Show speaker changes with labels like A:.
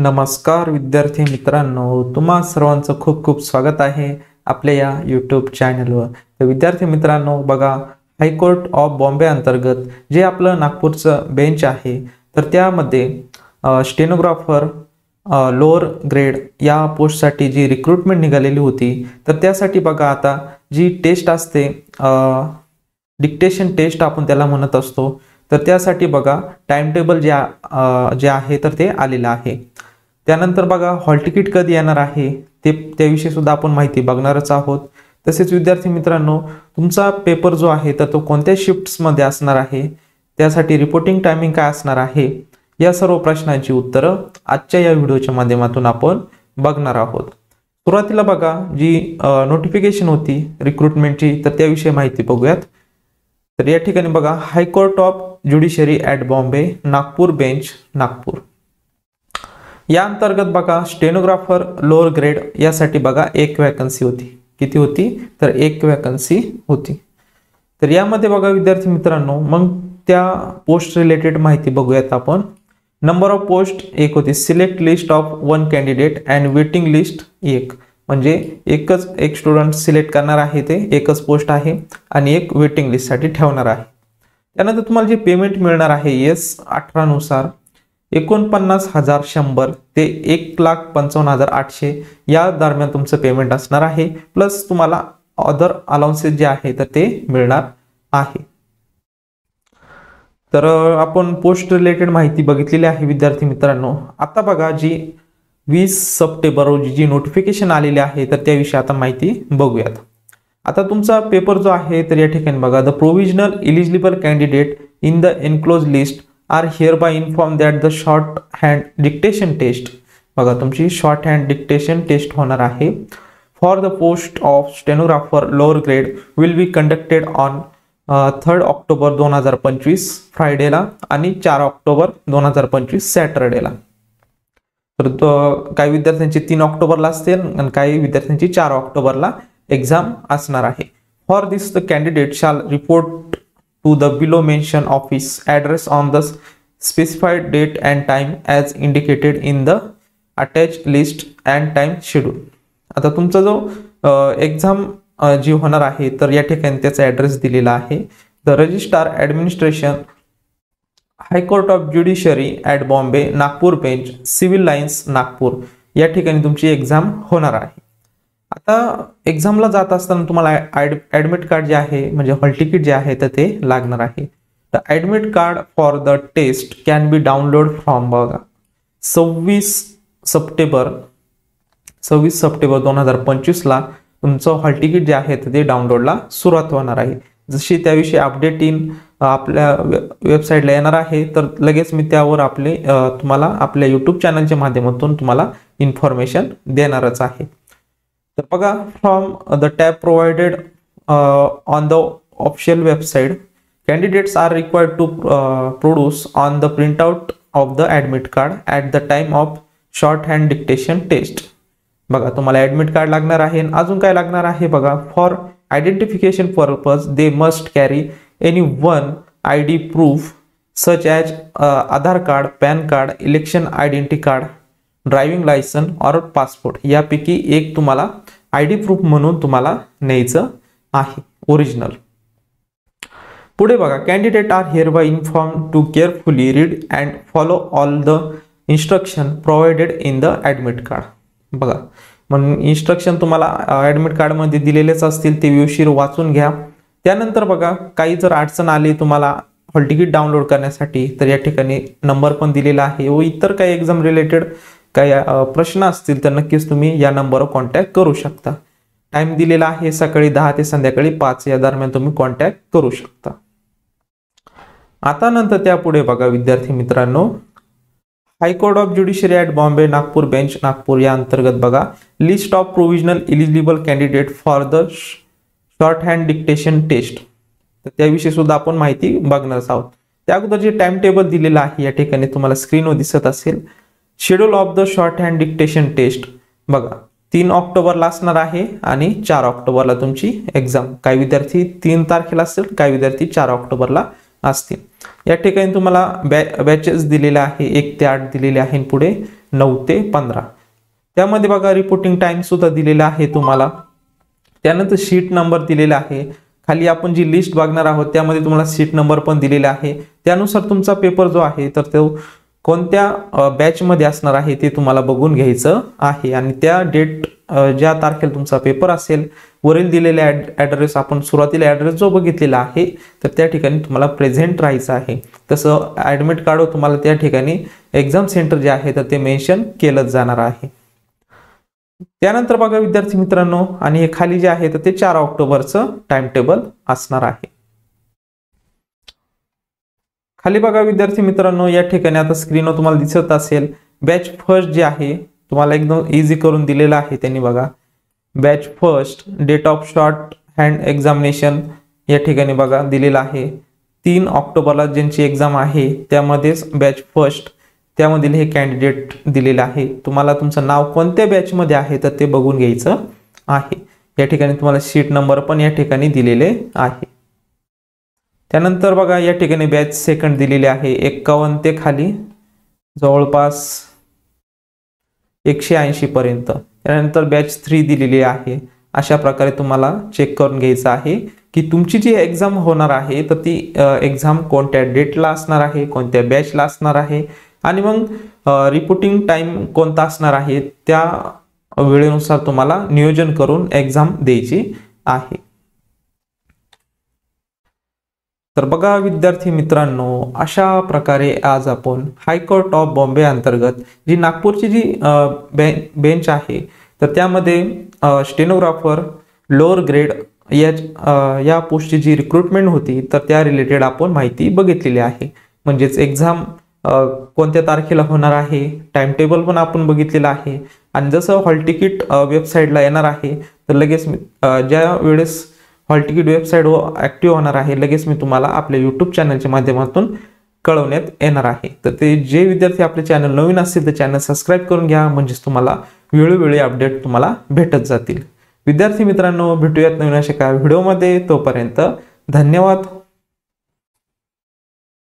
A: नमस्कार विद्यार्थी मित्रांनो, तुम्हा सर्वांचं खूप खूप स्वागत आहे आपल्या या यूट्यूब चॅनलवर। तर विद्यार्थी मित्रांनो बघा, हायकोर्ट ऑफ बॉम्बे अंतर्गत जे आपलं नागपूरचं बेंच आहे तर त्यामध्ये स्टेनोग्राफर लोअर ग्रेड या पोस्टसाठी जी रिक्रुटमेंट निघालेली होती तर त्यासाठी बघा आता जी टेस्ट असते डिक्टेशन टेस्ट आपण त्याला म्हणत असतो, तर त्यासाठी बघा टाइम टेबल जे आहे तर ते आलेलं आहे। त्यानंतर बघा हॉल तिकीट कधी येणार आहे ते त्याविषयी सुद्धा आपण माहिती बघणारच आहोत। तसेच विद्यार्थी मित्रांनो, तुमचा पेपर जो आहे तर तो कोणत्या शिफ्ट्समध्ये असणार आहे, त्यासाठी रिपोर्टिंग टायमिंग काय असणार आहे, या सर्व प्रश्नांची उत्तरं आजच्या या व्हिडिओच्या माध्यमातून आपण बघणार आहोत। सुरुवातीला बघा जी नोटिफिकेशन होती रिक्रुटमेंटची तर त्याविषयी माहिती बघूयात। तर या ठिकाणी बघा, high court of judiciary at Bombay Nagpur bench Nagpur या अंतर्गत बघा स्टेनोग्राफर लोअर ग्रेड यासाठी बघा एक वॅकन्सी होती। किती होती तर एक वॅकन्सी होती। तर यामध्ये बघा विद्यार्थी मित्रांनो, मग त्या पोस्ट रिलेटेड माहिती बघूयात आपण। नंबर ऑफ पोस्ट एक होती, select list of 1 candidate and waiting list एक, म्हणजे एक स्टुडंट सिलेक्ट करणार आहे, ते एकच पोस्ट आहे आणि एक वेटिंग लिस्टसाठी ठेवणार आहे। त्यानंतर तुम्हाला जे पेमेंट मिळणार आहे S18 नुसार 49,100 ते 1,55,800 या दरम्यान तुमचं पेमेंट असणार आहे, प्लस तुम्हाला अदर अलाउन्सेस जे आहे तर ते मिळणार आहे। तर आपण पोस्ट रिलेटेड माहिती बघितलेली आहे विद्यार्थी मित्रांनो। आता बघा जी 20 सप्टेंबर रोजी जी नोटिफिकेशन आलेली आहे तर त्याविषयी आता माहिती बघूयात। आता तुमचा पेपर जो आहे तर या ठिकाणी बघा, the provisional eligible candidate in the enclose list are hereby inform that the shorthand dictation test, बघा तुमची शॉर्ट हँड डिक्टेशन टेस्ट होणार आहे for the post of stenographer lower grade will be conducted on 3 October 2025 फ्रायडेला आणि 4 October 2025 सॅटरडेला। तर काही विद्यार्थ्यांची 3 ऑक्टोबरला असतील आणि काही विद्यार्थ्यांची 4 ऑक्टोबरला एक्झाम असणार आहे। For this the candidate shall report to the below mention office address on the specified date and time as indicated in the attach list and time schedule. आता तुमचा जो एक्झाम जी होणार आहे तर या ठिकाणी त्याचा ॲड्रेस दिलेला आहे, the registrar administration high court of judiciary at Bombay Nagpur bench civil lines Nagpur या ठिकाणी तुमची एक्झाम होणार आहे। आता एक्झामला जात असताना तुम्हाला ॲडमिट कार्ड जे आहे म्हणजे हॉल तिकीट जे आहे तर ते लागणार आहे। The admit card for the test can be download from बघा 26 सप्टेंबर 2025 ला तुमचं हॉल तिकीट जे आहे तर ते डाउनलोडला सुरुवात होणार आहे। जशी त्याविषयी अपडेट आपल्या वेबसाईटला येणार आहे तर लगेच मी त्यावर तुम्हाला आपल्या यूट्यूब चॅनलच्या माध्यमातून तुम्हाला इन्फॉर्मेशन देणारच आहे। तर बघा, from the tab provided on the official website candidates are required to produce on the printout of the admit card at the time of shorthand dictation test. बघा तुम्हाला ॲडमिट कार्ड लागणार आहे, अजून काय लागणार आहे बघा, for identification purpose they must carry any one ID proof such as Aadhaar card, PAN card, election identity card, driving licence और पासपोर्ट यापैकी एक तुम्हाला ID प्रूफ म्हणून तुम्हाला न्यायचं आहे ओरिजिनल। पुढे बघा, candidate are hereby inform to carefully read and follow all the instruction provided in the admit card. बघा मग इन्स्ट्रक्शन तुम्हाला ॲडमिट कार्डमध्ये दिलेलेच असतील, ते व्यवस्थित वाचून घ्या। त्यानंतर बघा, काही जर अडचण आली तुम्हाला हॉल तिकीट डाउनलोड करण्यासाठी तर या ठिकाणी नंबर पण दिलेला आहे, व इतर काही एक्झाम रिलेटेड काही प्रश्न असतील तर नक्कीच तुम्ही या नंबरवर कॉन्टॅक्ट करू शकता। टाइम दिलेला आहे सकाळी 10 ते संध्याकाळी 5 या दरम्यान तुम्ही कॉन्टॅक्ट करू शकता। आता नंतर त्यापुढे बघा विद्यार्थी मित्रांनो, high court of judiciary at Bombay Nagpur bench Nagpur या अंतर्गत बघा, list of provisional eligible candidate for the shorthand dictation test, तर त्याविषयी सुद्धा आपण माहिती बघणार आहोत। त्या अगोदर जे टाइम टेबल दिलेलं आहे या ठिकाणी तुम्हाला स्क्रीनवर दिसत असेल, schedule of the shorthand dictation test बघा 3 ऑक्टोबरला असणार आहे आणि 4 ऑक्टोबरला तुमची एक्झाम। काही विद्यार्थी 3 तारखेला असतील, काही विद्यार्थी 4 ऑक्टोबरला असतील। या ठिकाणी तुम्हाला बॅचेस दिलेले आहे 1 ते 8 दिलेले आहे, पुढे 9 ते 15. त्यामध्ये बघा रिपोर्टिंग टाइम सुद्धा दिलेला आहे तुम्हाला. त्यानंतर शीट नंबर दिलेला आहे. खाली आपण जी लिस्ट बघणार आहोत त्यामध्ये तुम्हाला शीट नंबर पण दिलेला आहे. त्यानुसार तुमचा पेपर जो आहे तर तो कोणत्या बॅच मध्ये असणार आहे ते तुम्हाला बघून घ्यायचं आहे. आणि त्या डेट ज्या तारखेला तुमचा पेपर असेल वरील दिलेला ॲड्रेस, आपण सुरुवातीला ॲड्रेस जो बघितलेला आहे तर त्या ठिकाणी तुम्हाला प्रेझेंट राहायचं आहे. तसं ॲडमिट कार्डवर तुम्हाला त्या ठिकाणी एक्झाम सेंटर जे आहे तर ते मेन्शन केलं जाणार आहे. त्यानंतर बघा विद्यार्थी मित्रांनो, आणि हे खाली जे आहे तर ते 4 ऑक्टोबरचं टाइम टेबल असणार आहे. खाली बघा विद्यार्थी मित्रांनो, या ठिकाणी आता स्क्रीनवर तुम्हाला दिसत असेल बॅच फर्स्ट जे आहे तुम्हाला एकदम इझी करून दिलेला आहे त्यांनी. बघा batch first date of shorthand examination या ठिकाणी बघा दिलेला आहे. 3 ऑक्टोबरला ज्यांची एक्झाम आहे त्यामध्येच बॅच फर्स्ट त्यामधील हे कॅन्डिडेट दिलेलं आहे. तुम्हाला तुमचं नाव कोणत्या बॅचमध्ये आहे तर ते बघून घ्यायचं आहे. या ठिकाणी तुम्हाला शीट नंबर पण या ठिकाणी दिलेले आहे. त्यानंतर बघा या ठिकाणी बॅच सेकंड दिलेले आहे 51 ते खाली जवळपास 180 पर्यंत. त्यानंतर बॅच 3 दिलेली आहे. अशा प्रकारे तुम्हाला चेक करून घ्यायचं आहे की तुमची जी एक्झाम होणार आहे तर ती एक्झाम कोणत्या डेटला असणार आहे, कोणत्या बॅचला असणार आहे, आणि मग रिपोर्टिंग टाइम कोणता असणार आहे त्या वेळेनुसार तुम्हाला नियोजन करून एक्झाम द्यायची आहे. तर बघा विद्यार्थी मित्रांनो, अशा प्रकारे आज आपण हायकोर्ट ऑफ बॉम्बे अंतर्गत जी नागपूरची जी बेंच आहे तर त्यामध्ये स्टेनोग्राफर लोअर ग्रेड या पोस्टची जी रिक्रुटमेंट होती तर त्या रिलेटेड आपण माहिती बघितलेली आहे. म्हणजेच एक्झाम कोणत्या तारखेला होणार आहे, टाइम टेबल पण आपण बघितलेलं आहे. आणि जसं हॉल तिकीट वेबसाईटला येणार आहे तर लगेच ज्या वेळेस हॉल तिकीट वेबसाईट ॲक्टिव्ह होणार आहे लगेच मी तुम्हाला आपल्या यूट्यूब चॅनलच्या माध्यमातून कळवण्यात येणार आहे. तर ते जे विद्यार्थी आपले चॅनल नवीन असतील तर चॅनल सबस्क्राईब करून घ्या, म्हणजेच तुम्हाला वेळोवेळी अपडेट तुम्हाला भेटत जातील. विद्यार्थी मित्रांनो, भेटूयात नवीन अशा एका व्हिडिओमध्ये. तोपर्यंत धन्यवाद.